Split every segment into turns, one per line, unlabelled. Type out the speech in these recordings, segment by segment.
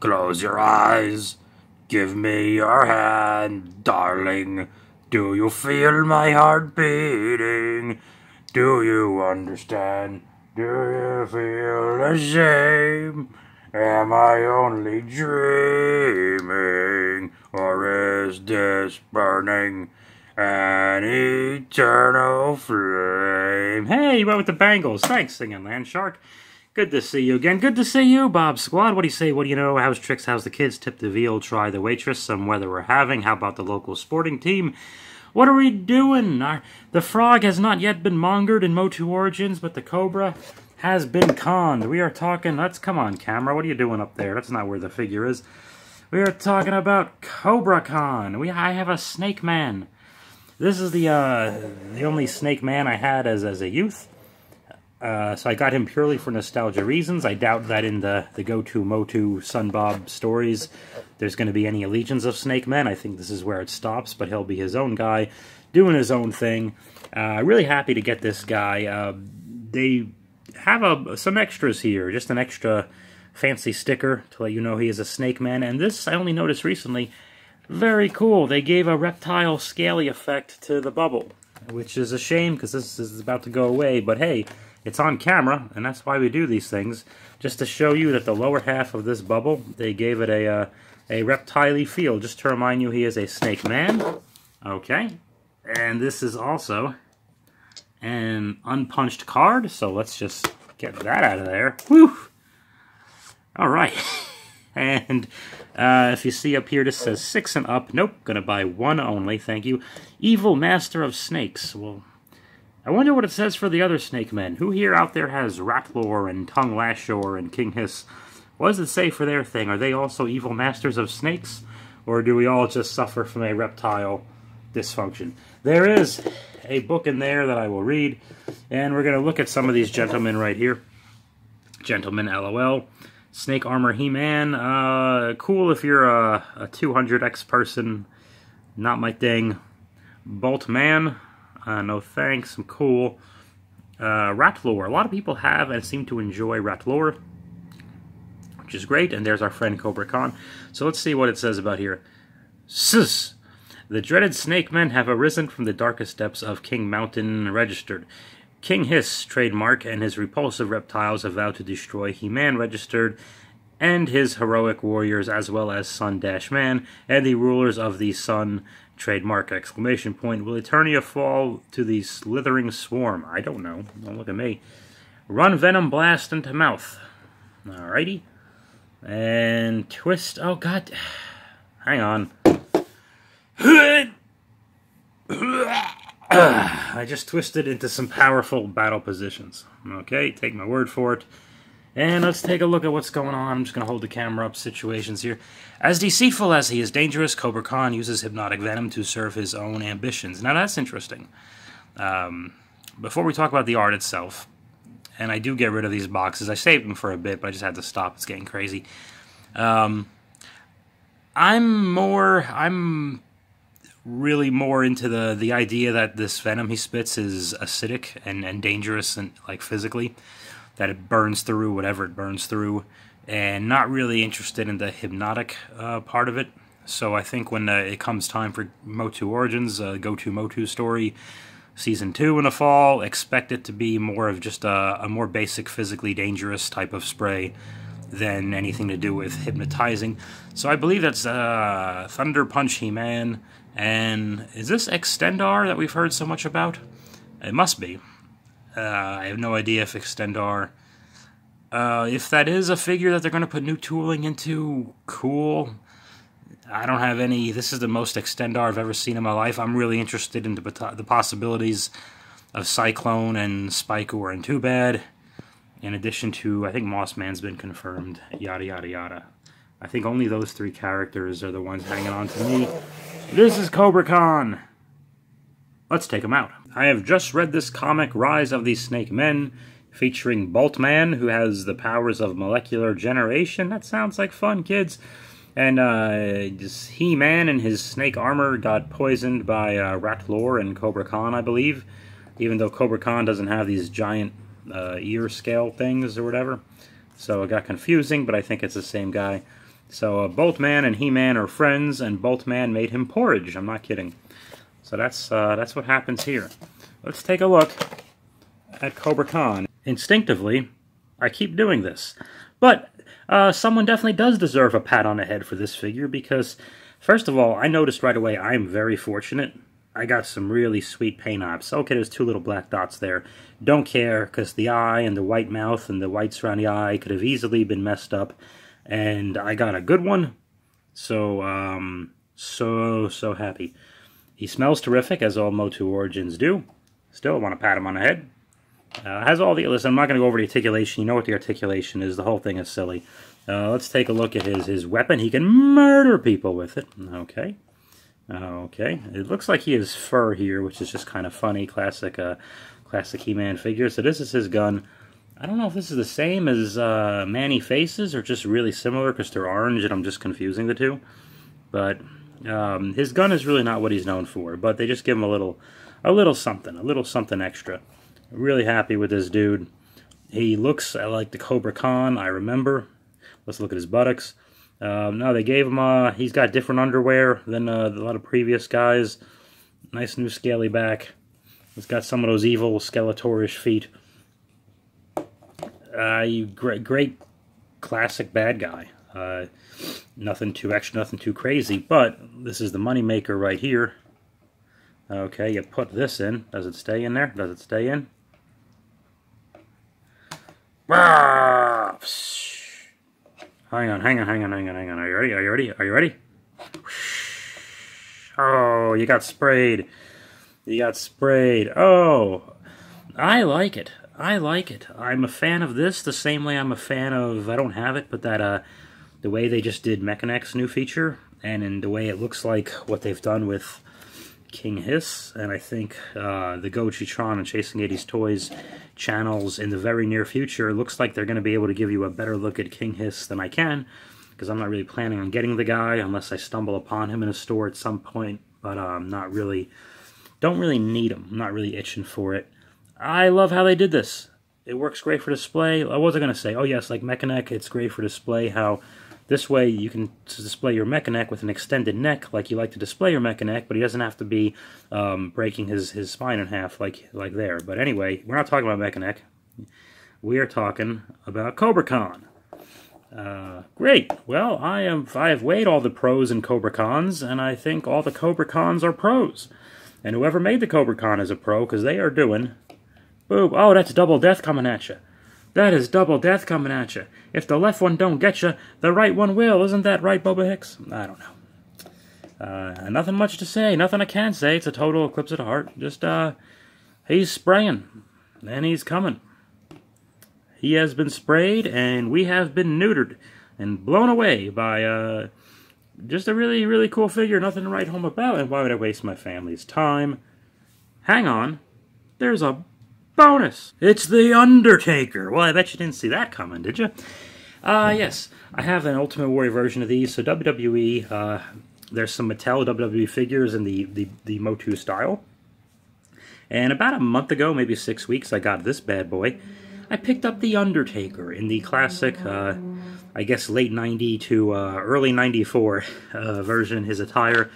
Close your eyes. Give me your hand, darling. Do you feel my heart beating? Do you understand? Do you feel the same? Am I only dreaming? Or is this burning an eternal flame? Hey, you went with the Bangles. Thanks, singing Land Shark. Good to see you again. Good to see you, Bob Squad. What do you say? What do you know? How's tricks? How's the kids? Tip the veal, try the waitress. Some weather we're having. How about the local sporting team? What are we doing? The frog has not yet been mongered in MOTU Origins, but the Cobra has been conned. We are talking... Come on, camera. What are you doing up there? That's not where the figure is. We are talking about Kobra Kahn. I have a Snake Man. This is the only Snake Man I had as a youth. So I got him purely for nostalgia reasons. I doubt that in the go-to MOTU Sun Bob stories there's going to be any legions of Snake Men. I think this is where it stops, but he'll be his own guy, doing his own thing. Really happy to get this guy. They have some extras here, just an extra fancy sticker to let you know he is a Snake Man. And this I only noticed recently. Very cool. They gave a reptile scaly effect to the bubble, which is a shame because this is about to go away, but hey, it's on camera, and that's why we do these things, just to show you that the lower half of this bubble, they gave it a reptile-y feel, just to remind you he is a Snake Man. Okay, and this is also an unpunched card, so let's just get that out of there. Whew! Alright, and if you see up here, this says 6 and up. Nope, gonna buy one only, thank you. Evil Master of Snakes. Well, I wonder what it says for the other Snake Men. Who here out there has Ratlore and Tongue Lashore and King Hiss? What does it say for their thing? Are they also evil masters of snakes? Or do we all just suffer from a reptile dysfunction? There is a book in there that I will read, and we're going to look at some of these gentlemen right here. Gentlemen, LOL. Snake Armor He-Man. Cool if you're a 200X person. Not my thing. Bolt Man. No thanks, I'm cool. Ratlore. A lot of people have and seem to enjoy Ratlore, which is great. And there's our friend Kobra Kahn. So let's see what it says about here. Sus! The dreaded Snake Men have arisen from the darkest depths of King Mountain registered. King Hiss, trademark, and his repulsive reptiles have vowed to destroy He-Man registered, and his heroic warriors, as well as Sun-Man, and the rulers of the Sun, trademark, exclamation point. Will Eternia fall to the slithering swarm? I don't know. Don't look at me. Run Venom Blast into mouth. Alrighty. And twist. Oh, God. Hang on. I just twisted into some powerful battle positions. Okay, take my word for it. And let's take a look at what's going on. I'm just going to hold the camera up situations here. As deceitful as he is dangerous, Kobra Kahn uses hypnotic venom to serve his own ambitions. Now that's interesting. Before we talk about the art itself, and I do get rid of these boxes. I saved them for a bit, but I just had to stop. It's getting crazy. I'm really more into the idea that this venom he spits is acidic and dangerous and like physically. That it burns through whatever it burns through, and not really interested in the hypnotic part of it. So I think when it comes time for MOTU Origins, go-to MOTU story, Season 2 in the fall, expect it to be more of just a more basic, physically dangerous type of spray than anything to do with hypnotizing. So I believe that's Thunder Punch He-Man, and is this Extendar that we've heard so much about? It must be. I have no idea if Extendar... if that is a figure that they're going to put new tooling into, cool. I don't have any... This is the most Extendar I've ever seen in my life. I'm really interested in the possibilities of Cyclone and Spikor and Too Bad. In addition to, I think Moss Man's been confirmed. Yada, yada, yada. I think only those 3 characters are the ones hanging on to me. This is Kobra Kahn. Let's take him out. I have just read this comic, Rise of the Snake Men, featuring Boltman, who has the powers of molecular generation. That sounds like fun, kids. And He-Man and his snake armor got poisoned by Ratlore and Kobra Kahn, I believe. Even though Kobra Kahn doesn't have these giant ear scale things or whatever. So it got confusing, but I think it's the same guy. So Boltman and He-Man are friends, and Boltman made him porridge. I'm not kidding. So that's what happens here. Let's take a look at Kobra Kahn. Instinctively, I keep doing this. But someone definitely does deserve a pat on the head for this figure because, first of all, I noticed right away I'm very fortunate. I got some really sweet paint ops. Okay, there's 2 little black dots there. Don't care, because the eye and the white mouth and the whites around the eye could have easily been messed up. And I got a good one. So, so happy. He smells terrific, as all MOTU Origins do. Still want to pat him on the head. Has all the... Listen, I'm not going to go over the articulation. You know what the articulation is. The whole thing is silly. Let's take a look at his weapon. He can murder people with it. Okay. Okay. It looks like he has fur here, which is just kind of funny. Classic He-Man figure. So this is his gun. I don't know if this is the same as Manny Faces or just really similar because they're orange and I'm just confusing the two. But his gun is really not what he's known for. But they just give him a little something extra. Really happy with this dude. He looks like the Kobra Kahn, I remember. Let's look at his buttocks. No, they gave him, he's got different underwear than a lot of previous guys. Nice new scaly back. He's got some of those evil Skeletorish feet. Great classic bad guy. Nothing too extra, nothing too crazy, but this is the money maker right here. Okay, you put this in. Does it stay in there? Does it stay in? Ah! Hang on. Are you ready? Oh, you got sprayed. Oh, I like it. I'm a fan of this the same way I'm a fan of, I don't have it, but that, the way they just did Mechanex's new feature, and in the way it looks like what they've done with King Hiss, and I think the Gochitron and Chasing 80s Toys channels in the very near future, it looks like they're going to be able to give you a better look at King Hiss than I can, because I'm not really planning on getting the guy unless I stumble upon him in a store at some point, but don't really need him. I'm not really itching for it. I love how they did this. It works great for display. I wasn't going to say, oh yes, like Mechaneck, it's great for display, how this way you can display your Mechaneck with an extended neck like you like to display your Mechaneck, but he doesn't have to be breaking his spine in half like there. But anyway, we're not talking about Mechaneck. We are talking about Kobra Kahn. Great. Well, I have weighed all the pros in Kobra Kahns, and I think all the Kobra Kahns are pros. And whoever made the Kobra Kahn is a pro, because they are doing... Boom. Oh, that's double death coming at you. That is double death coming at you. If the left one don't get you, the right one will. Isn't that right, Boba Hicks? I don't know. Nothing much to say. Nothing I can say. It's a total eclipse of the heart. Just, he's spraying. And he's coming. He has been sprayed, and we have been neutered and blown away by, just a really, really cool figure. Nothing to write home about. And why would I waste my family's time? Hang on. There's a bonus. It's The Undertaker. Well, I bet you didn't see that coming, did you? Yes. I have an Ultimate Warrior version of these. So WWE, there's some Mattel WWE figures in the MOTU style. And about a month ago, maybe 6 weeks, I got this bad boy. I picked up The Undertaker in the classic, I guess late 90 to early 94 version, his attire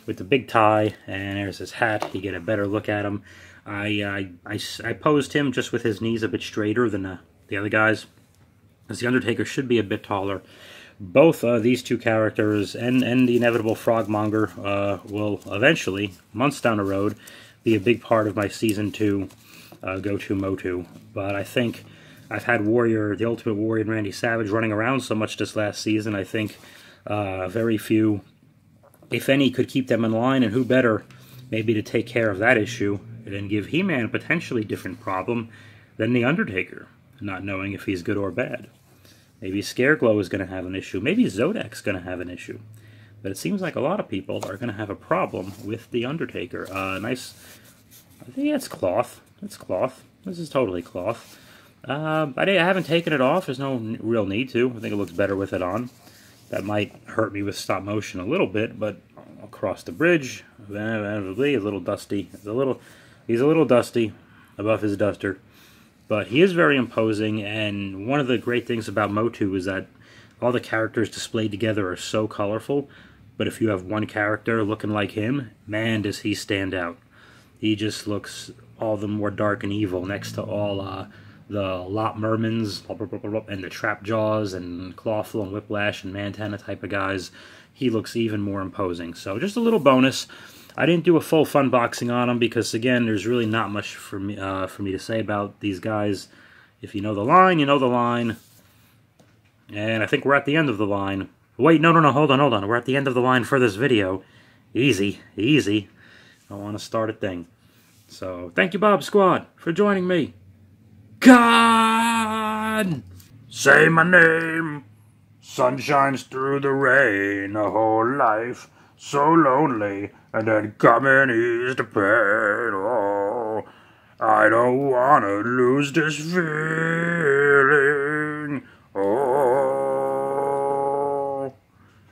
with the big tie, and there's his hat. You get a better look at him. I posed him just with his knees a bit straighter than the other guys, as the Undertaker should be a bit taller. Both these two characters and the inevitable Frogmonger will eventually, months down the road, be a big part of my Season 2 go-to MOTU. But I think I've had the Ultimate Warrior and Randy Savage running around so much this last season, I think very few, if any, could keep them in line, and who better maybe to take care of that issue and give He-Man a potentially different problem than The Undertaker, not knowing if he's good or bad. Maybe Scareglow is going to have an issue. Maybe Zodak's going to have an issue. But it seems like a lot of people are going to have a problem with The Undertaker. Nice... I think that's cloth. It's cloth. This is totally cloth. I haven't taken it off. There's no real need to. I think it looks better with it on. That might hurt me with stop motion a little bit, but I'll cross the bridge. Inevitably, a little dusty. He's a little dusty above his duster. But he is very imposing, and one of the great things about MOTU is that all the characters displayed together are so colorful, but if you have one character looking like him, man, does he stand out. He just looks all the more dark and evil next to all the Lot Mermans and the Trap Jaws and Clawful and Whiplash and Mantana type of guys. He looks even more imposing. So just a little bonus. I didn't do a full Funboxing on him because, again, there's really not much for me to say about these guys. If you know the line, you know the line. And I think we're at the end of the line. Wait, no, hold on. We're at the end of the line for this video. Easy. I want to start a thing. So, thank you, Bob Squad, for joining me. God! Say my name. Sun shines through the rain, a whole life so lonely, and then come and ease the pain. Oh, I don't want to lose this feeling. Oh,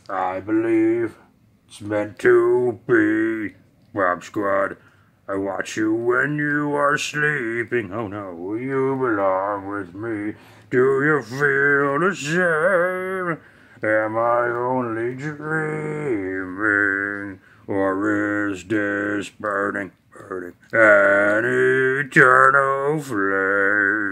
I believe it's meant to be. Bob Squad, I watch you when you are sleeping. Oh no, you belong with me. Do you feel the same? Am I only dreaming? Or is this burning an eternal flame?